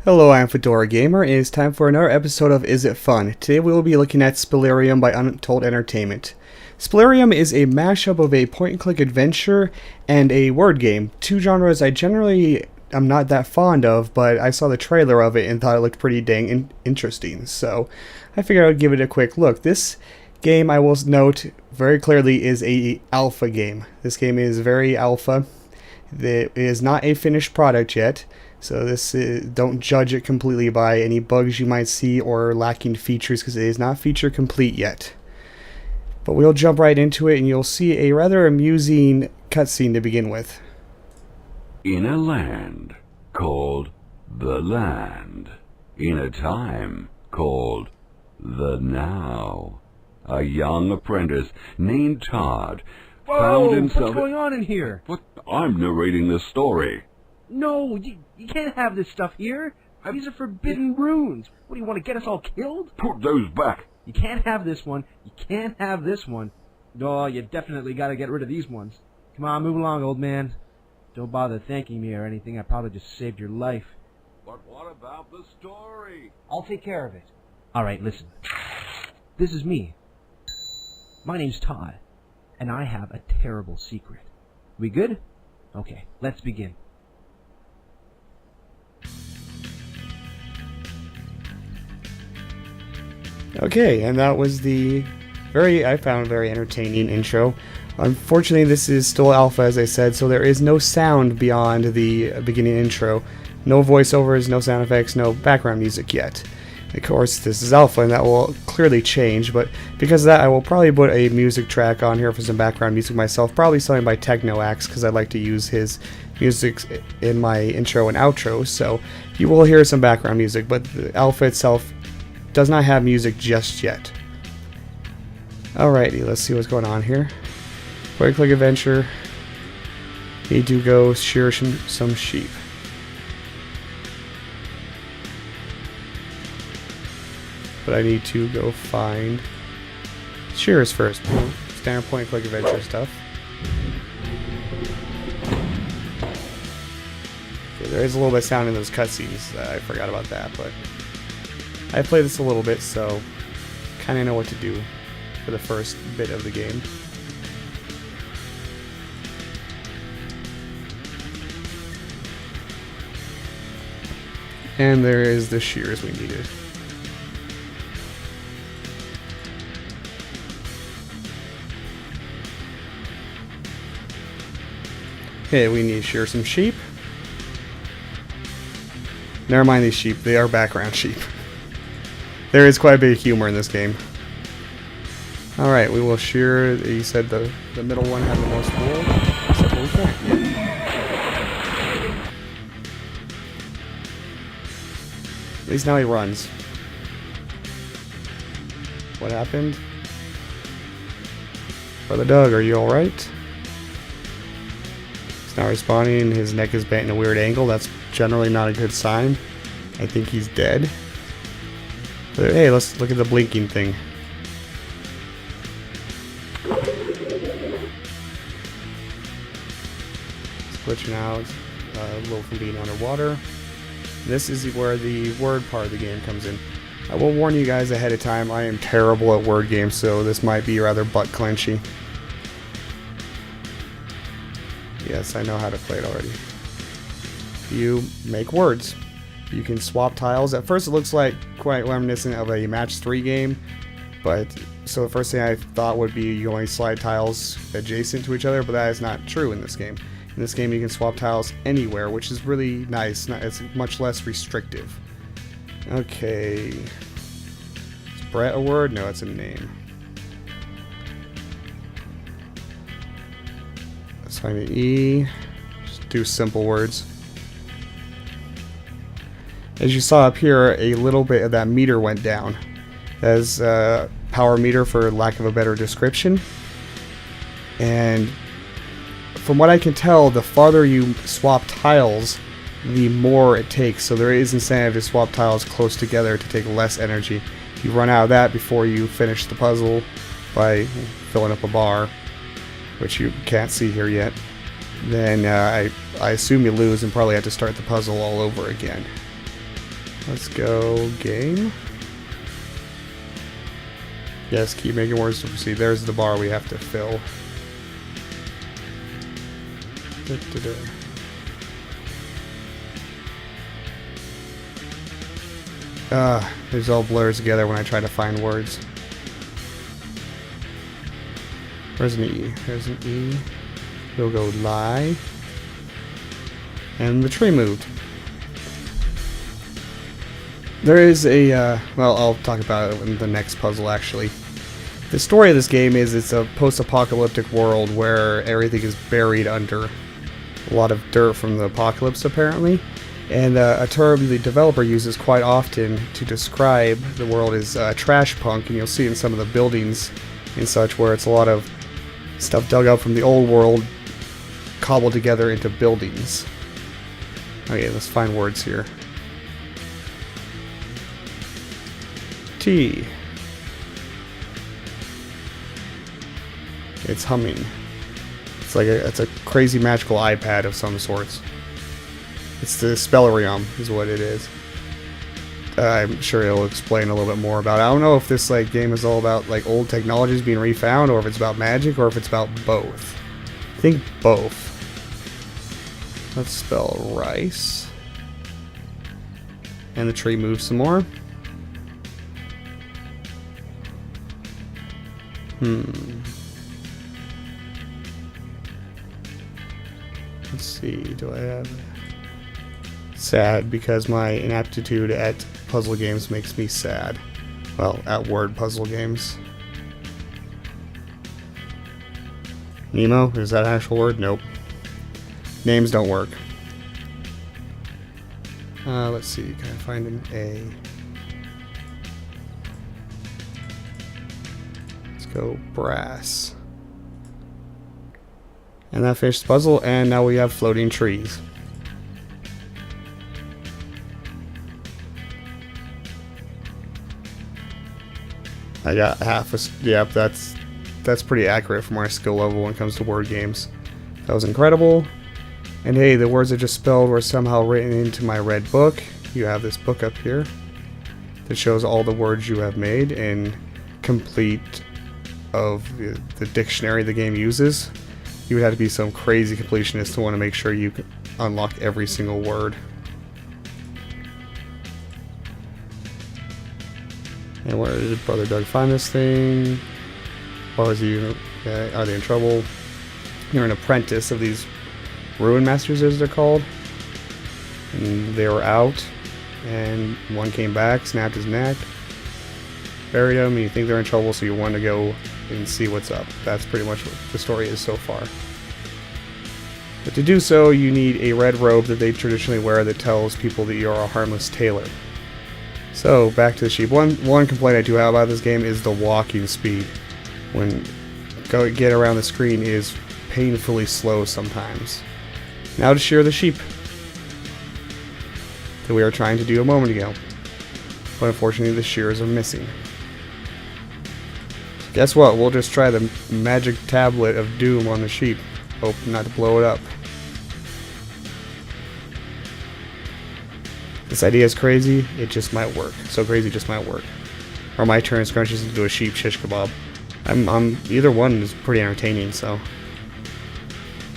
Hello, I'm FedoraG4mer, and it's time for another episode of Is It Fun? Today we will be looking at Spellirium by Untold Entertainment. Spellirium is a mashup of a point-and-click adventure and a word game, two genres I generally am not that fond of, but I saw the trailer of it and thought it looked pretty dang interesting, so I figured I would give it a quick look. This game, I will note very clearly, is a alpha game. This game is very alpha. It is not a finished product yet. So don't judge it completely by any bugs you might see or lacking features, because it is not feature complete yet. But we'll jump right into it and you'll see a rather amusing cutscene to begin with. In a land called the Land, in a time called the Now, a young apprentice named Todd found himself... What's going on in here? What? I'm narrating the story. No, you can't have this stuff here. These are forbidden runes. What, do you want to get us all killed? Put those back. You can't have this one. You can't have this one. No, you definitely got to get rid of these ones. Come on, move along, old man. Don't bother thanking me or anything. I probably just saved your life. But what about the story? I'll take care of it. All right, listen. This is me. My name's Todd, and I have a terrible secret. We good? Okay, let's begin. Okay, and that was the I found very entertaining intro. Unfortunately, this is still alpha, as I said, so there is no sound beyond the beginning intro. No voiceovers, no sound effects, no background music yet. Of course, this is alpha, and that will clearly change, but because of that, I will probably put a music track on here for some background music myself, probably something by Technoax, because I like to use his music in my intro and outro, so you will hear some background music, but the alpha itself does not have music just yet. Alrighty, let's see what's going on here. Point-and-click adventure. Need to go shear some sheep. But I need to go find shears first. Standard point-and-click adventure stuff. Okay, there is a little bit of sound in those cutscenes. I forgot about that, but I played this a little bit, so kind of know what to do for the first bit of the game. And there is the shears we needed. Okay, we need to shear some sheep. Never mind these sheep, they are background sheep. There is quite a bit of humor in this game. Alright, we will shear. You said the middle one had the most wool. Except for we can't. Yeah. At least now he runs. What happened? Brother Doug, are you alright? He's not responding. His neck is bent in a weird angle. That's generally not a good sign. I think he's dead. But hey, let's look at the blinking thing. It's glitching out a little from being underwater. This is where the word part of the game comes in. I will warn you guys ahead of time, I am terrible at word games, so this might be rather butt-clenchy. Yes, I know how to play it already. You make words. You can swap tiles. At first it looks like quite reminiscent of a match 3 game, but so the first thing I thought would be you only slide tiles adjacent to each other, but that is not true in this game. In this game you can swap tiles anywhere, which is really nice. It's much less restrictive. Okay. Is Brett a word? No, it's a name. Let's find an E. Just do simple words. As you saw up here, a little bit of that meter went down. That is power meter, for lack of a better description. And from what I can tell, the farther you swap tiles, the more it takes. So there is incentive to swap tiles close together to take less energy. You run out of that before you finish the puzzle by filling up a bar, which you can't see here yet. Then I assume you lose and probably have to start the puzzle all over again. Let's go game. Yes, keep making words to proceed. There's the bar we have to fill. It all blurs together when I try to find words. Where's an E? There's an E. We'll go lie. And the tree moved. There is a, well, I'll talk about it in the next puzzle, actually. The story of this game is it's a post-apocalyptic world where everything is buried under a lot of dirt from the apocalypse, apparently. And a term the developer uses quite often to describe the world is trash punk, and you'll see in some of the buildings and such where it's a lot of stuff dug up from the old world cobbled together into buildings. Okay, let's find words here. T. It's humming. It's a crazy magical iPad of some sorts. It's the Spellirium is what it is. I'm sure it'll explain a little bit more about it. I don't know if this game is all about old technologies being refound, or if it's about magic, or if it's about both. I think both. Let's spell rice. And the tree moves some more. Let's see, do I have... Sad, because my inaptitude at puzzle games makes me sad. Well, at word puzzle games. Nemo? Is that an actual word? Nope. Names don't work. Let's see, can I find an A? Let's go brass. And that finished the puzzle, and now we have floating trees. I got half a... Yep, that's pretty accurate for my skill level when it comes to word games. That was incredible. And hey, the words I just spelled were somehow written into my red book. You have this book up here that shows all the words you have made and complete of the dictionary the game uses. You would have to be some crazy completionist to want to make sure you can unlock every single word. And where did Brother Doug find this thing? Why was he... Okay, are they in trouble? You're an apprentice of these ruin masters, as they're called. And they were out. And one came back, snapped his neck, buried him, and you think they're in trouble, so you want to go and see what's up. That's pretty much what the story is so far. But to do so, you need a red robe that they traditionally wear that tells people that you're a harmless tailor. So, back to the sheep. One complaint I do have about this game is the walking speed. When get around the screen is painfully slow sometimes. Now to shear the sheep that we were trying to do a moment ago. But unfortunately the shears are missing. Guess what? We'll just try the magic tablet of doom on the sheep. Hope not to blow it up. This idea is crazy, it just might work. So crazy it just might work. Or my turn scrunches into a sheep shish kebab. Either one is pretty entertaining, so.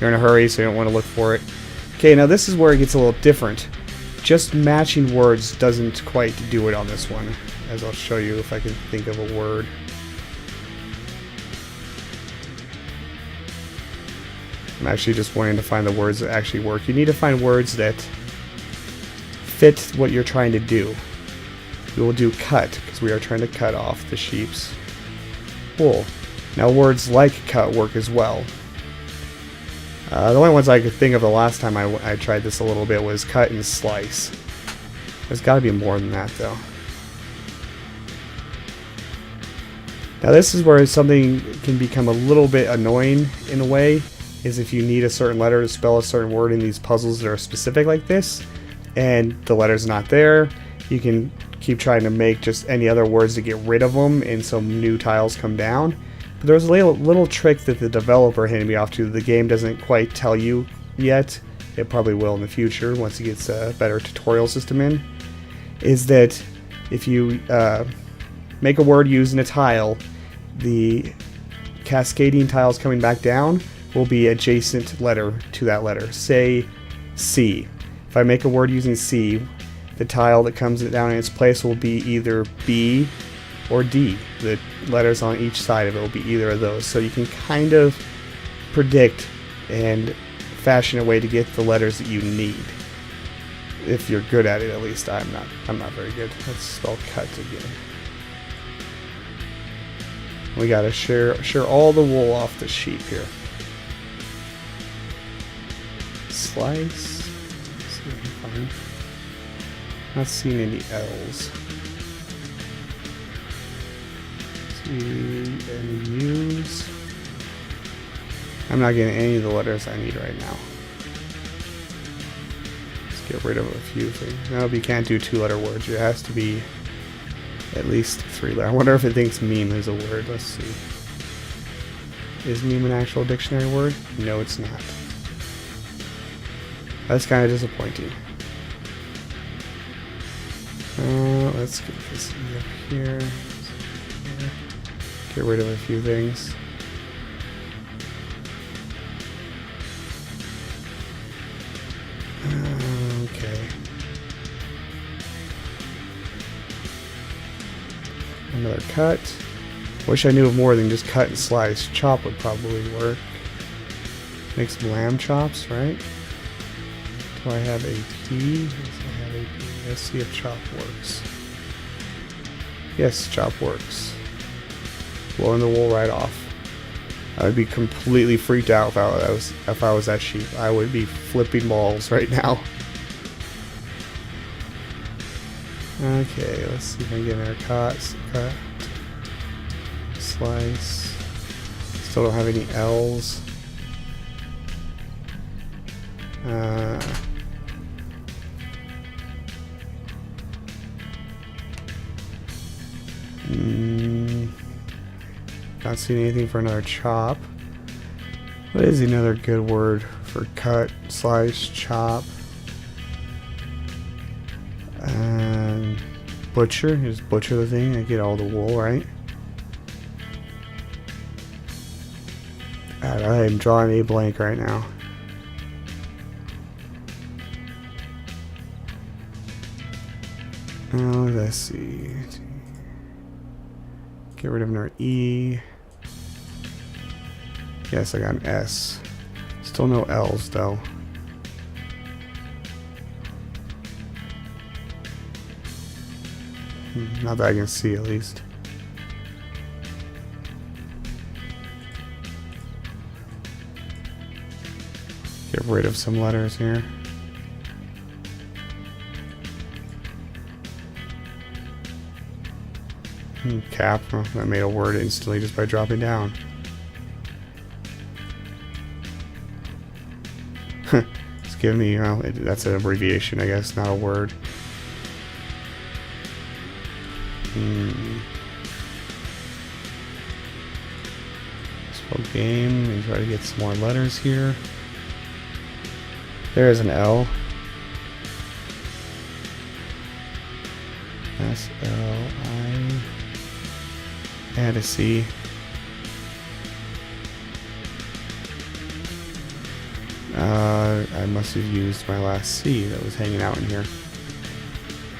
You're in a hurry, so you don't want to look for it. Okay, now this is where it gets a little different. Just matching words doesn't quite do it on this one, as I'll show you if I can think of a word. I'm actually just wanting to find the words that actually work. You need to find words that fit what you're trying to do. We will do cut, because we are trying to cut off the sheep's wool. Now words like cut work as well. The only ones I could think of the last time I tried this a little bit was cut and slice. There's got to be more than that, though. Now this is where something can become a little bit annoying in a way, is if you need a certain letter to spell a certain word in these puzzles that are specific like this, and the letter's not there, you can keep trying to make just any other words to get rid of them, and some new tiles come down. But there's a little trick that the developer handed me off to. The game doesn't quite tell you yet. It probably will in the future once it gets a better tutorial system in. is that if you make a word using a tile, the cascading tiles coming back down will be adjacent letter to that letter. Say C. If I make a word using C, the tile that comes down in its place will be either B or D. The letters on each side of it will be either of those. So you can kind of predict and fashion a way to get the letters that you need. If you're good at it, at least. I'm not very good. Let's spell cut again. We gotta shear all the wool off the sheep here. Slice. Let's see if I can find. Not seeing any L's. See any U's. I'm not getting any of the letters I need right now. Let's get rid of a few things. No, you can't do 2-letter words. It has to be at least 3-letter. I wonder if it thinks meme is a word. Let's see. Is meme an actual dictionary word? No, it's not. That's kind of disappointing. Let's get this up here. Get rid of a few things. Okay. Another cut. Wish I knew of more than just cut and slice. Chop would probably work. Make some lamb chops, right? Do I have a T? Yes, I have a T. Let's see if chop works. Yes, chop works. Blowing the wool right off. I would be completely freaked out if I was that sheep. I would be flipping balls right now. Okay, let's see if I can get another cut. Slice. Still don't have any L's. Not seeing anything for another chop. What is another good word for cut, slice, chop? Butcher. Just butcher the thing and get all the wool, right? I am drawing a blank right now. Oh, let's see. Get rid of another E. Yes, I got an S. Still no L's though. Not that I can see, at least. Get rid of some letters here. Cap. Oh, that made a word instantly just by dropping down. It's giving me, that's an abbreviation, I guess, not a word. Spell game and try to get some more letters here. There is an L. S-L-I. Add a C. I must have used my last C that was hanging out in here.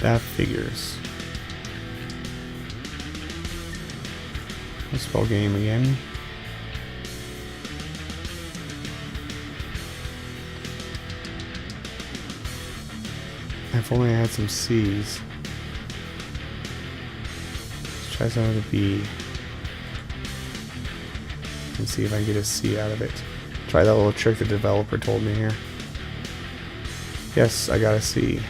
That figures. Let's spell game again. If only I had some C's. Let's try some of the B. And see if I can get a C out of it. Try that little trick the developer told me here. Yes, I got a C.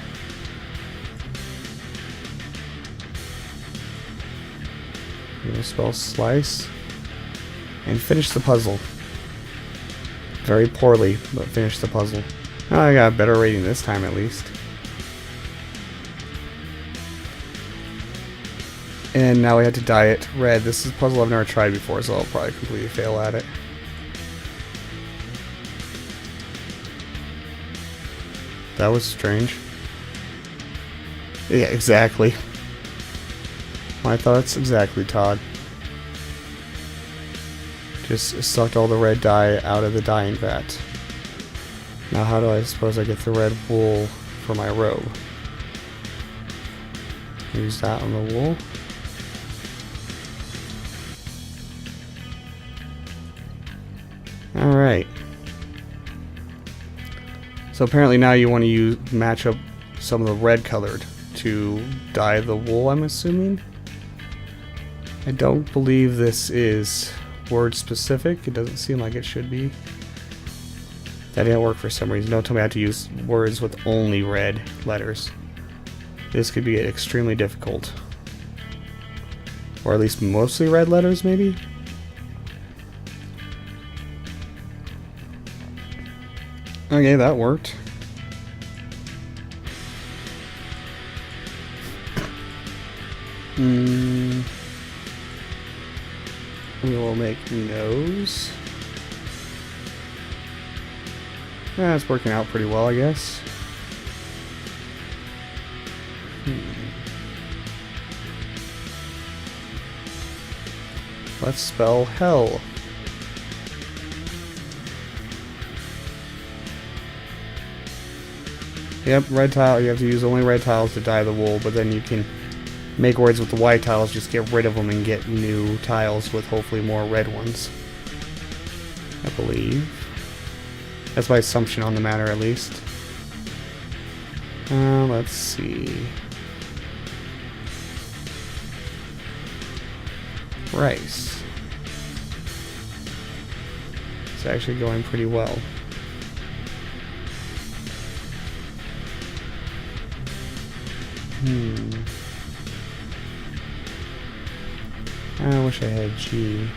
We'll spell slice. And finish the puzzle. Very poorly, but finish the puzzle. Oh, I got a better rating this time at least. And now we had to dye it red. This is a puzzle I've never tried before, so I'll probably completely fail at it. That was strange. Yeah, exactly. My thoughts exactly, Todd. Just sucked all the red dye out of the dyeing vat. Now how do I suppose I get the red wool for my robe? Use that on the wool. Alright. So apparently now you want to match up some of the red colored to dye the wool, I'm assuming. I don't believe this is word specific. It doesn't seem like it should be. That didn't work for some reason. Don't tell me I have to use words with only red letters. This could be extremely difficult. Or at least mostly red letters, maybe? Okay, that worked. We will make nose. Yeah, it's working out pretty well, I guess. Let's spell hell. Yep, red tile. You have to use only red tiles to dye the wool, but then you can make words with the white tiles, just get rid of them and get new tiles with hopefully more red ones. I believe. That's my assumption on the matter, at least. Let's see. Rice. It's actually going pretty well. I wish I had G.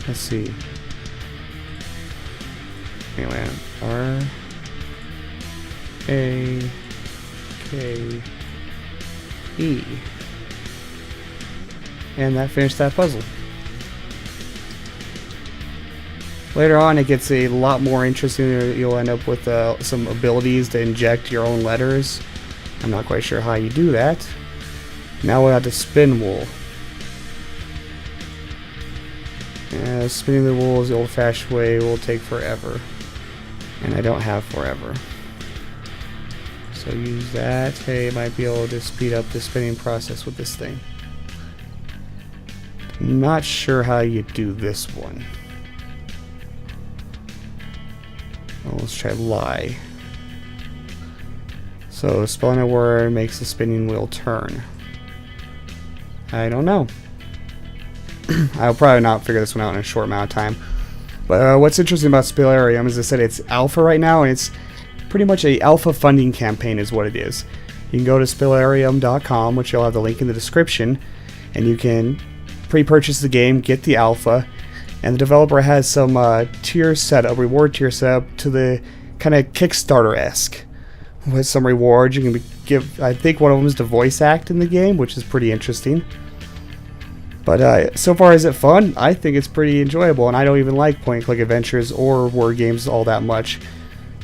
Let's see. Anyway, R A K E. And that finished that puzzle. Later on it gets a lot more interesting. You'll end up with some abilities to inject your own letters. I'm not quite sure how you do that. Now we'll have to spin wool. Spinning the wool is the old-fashioned way. It will take forever. And I don't have forever. So use that. Hey, might be able to speed up the spinning process with this thing. Not sure how you do this one. Well, let's try lie. So spelling a word makes the spinning wheel turn. I don't know. I'll probably not figure this one out in a short amount of time. But what's interesting about Spellirium is I said it's alpha right now, and it's pretty much a alpha funding campaign is what it is. You can go to Spellirium.com, which I'll have the link in the description, and you can pre-purchase the game, get the alpha, and the developer has some tier set up, reward tier set up to the kind of Kickstarter-esque with some rewards. You can give, I think one of them is to voice act in the game, which is pretty interesting. But so far, is it fun? I think it's pretty enjoyable, and I don't even like point-and-click adventures or word games all that much.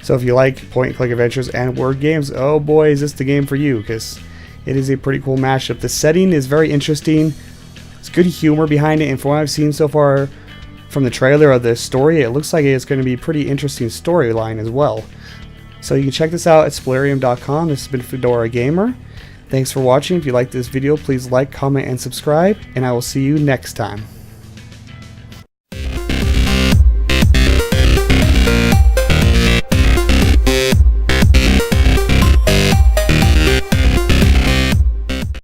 So if you like point-and-click adventures and word games, oh boy, is this the game for you, because it is a pretty cool mashup. The setting is very interesting. There's good humor behind it, and from what I've seen so far from the trailer of the story, it looks like it's going to be a pretty interesting storyline as well. So you can check this out at Spellirium.com. This has been FedoraG4mer. Thanks for watching. If you liked this video, please like, comment, and subscribe, and I will see you next time.